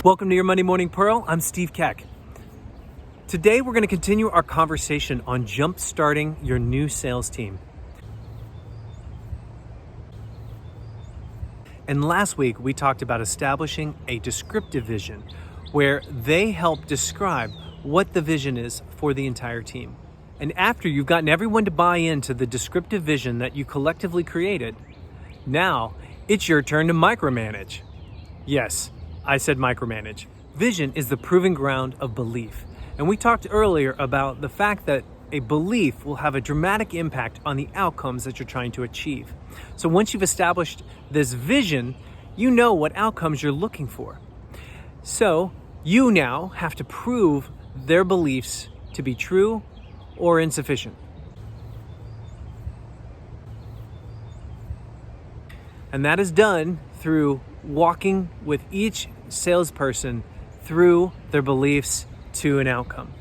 Welcome to your Monday Morning Pearl. I'm Steve Keck. Today we're going to continue our conversation on jumpstarting your new sales team. And last week we talked about establishing a descriptive vision where they help describe what the vision is for the entire team. And after you've gotten everyone to buy into the descriptive vision that you collectively created, now it's your turn to micromanage. Yes, I said micromanage. Vision is the proving ground of belief. And we talked earlier about the fact that a belief will have a dramatic impact on the outcomes that you're trying to achieve. So once you've established this vision, you know what outcomes you're looking for. So you now have to prove their beliefs to be true or insufficient. And that is done through walking with each salesperson through their beliefs to an outcome.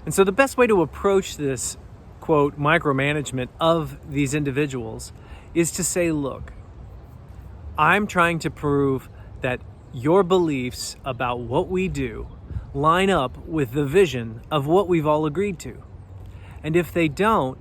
And so the best way to approach this, quote, micromanagement of these individuals is to say, look, I'm trying to prove that your beliefs about what we do line up with the vision of what we've all agreed to. And if they don't,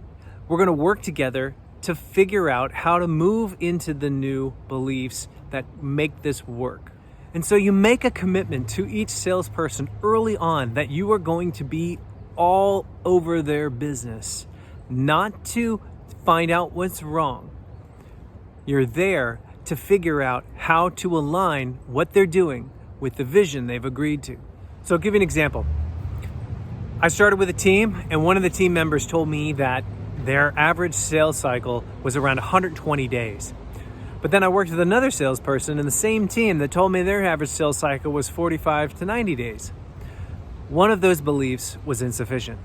we're going to work together to figure out how to move into the new beliefs that make this work. And so you make a commitment to each salesperson early on that you are going to be all over their business, not to find out what's wrong. You're there to figure out how to align what they're doing with the vision they've agreed to. So I'll give you an example. I started with a team, and one of the team members told me that their average sales cycle was around 120 days. But then I worked with another salesperson in the same team that told me their average sales cycle was 45 to 90 days. One of those beliefs was insufficient.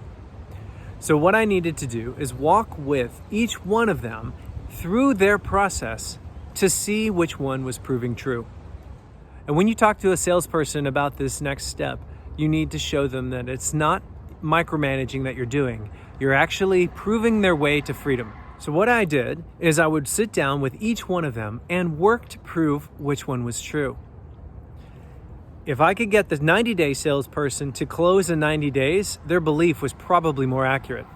So what I needed to do is walk with each one of them through their process to see which one was proving true. And when you talk to a salesperson about this next step, you need to show them that it's not micromanaging that you're doing. You're actually proving their way to freedom. So what I did is I would sit down with each one of them and work to prove which one was true. If I could get the 90-day salesperson to close in 90 days, their belief was probably more accurate.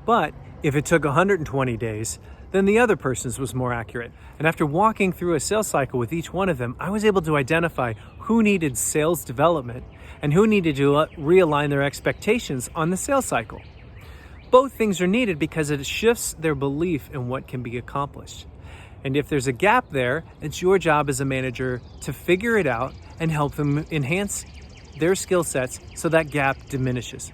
But if it took 120 days, then the other person's was more accurate. And after walking through a sales cycle with each one of them, I was able to identify who needed sales development and who needed to realign their expectations on the sales cycle. Both things are needed because it shifts their belief in what can be accomplished. And if there's a gap there, it's your job as a manager to figure it out and help them enhance their skill sets so that gap diminishes.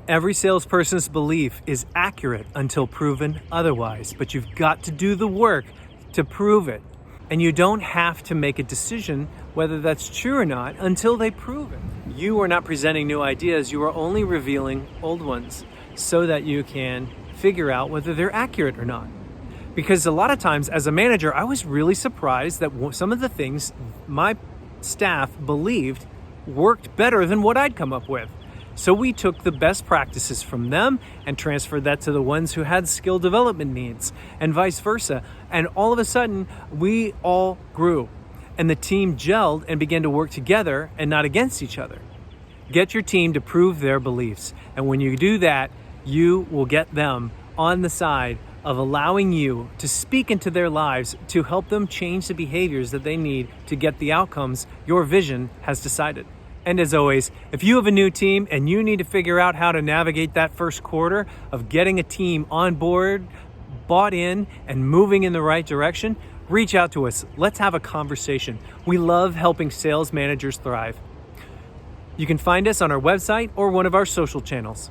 Every salesperson's belief is accurate until proven otherwise, but you've got to do the work to prove it. And you don't have to make a decision whether that's true or not until they prove it. You are not presenting new ideas, you are only revealing old ones so that you can figure out whether they're accurate or not. Because a lot of times as a manager, I was really surprised that some of the things my staff believed worked better than what I'd come up with. So we took the best practices from them and transferred that to the ones who had skill development needs and vice versa. And all of a sudden, we all grew and the team gelled and began to work together and not against each other. Get your team to prove their beliefs. And when you do that, you will get them on the side of allowing you to speak into their lives to help them change the behaviors that they need to get the outcomes your vision has decided. And as always, if you have a new team and you need to figure out how to navigate that first quarter of getting a team on board, bought in, and moving in the right direction, reach out to us. Let's have a conversation. We love helping sales managers thrive. You can find us on our website or one of our social channels.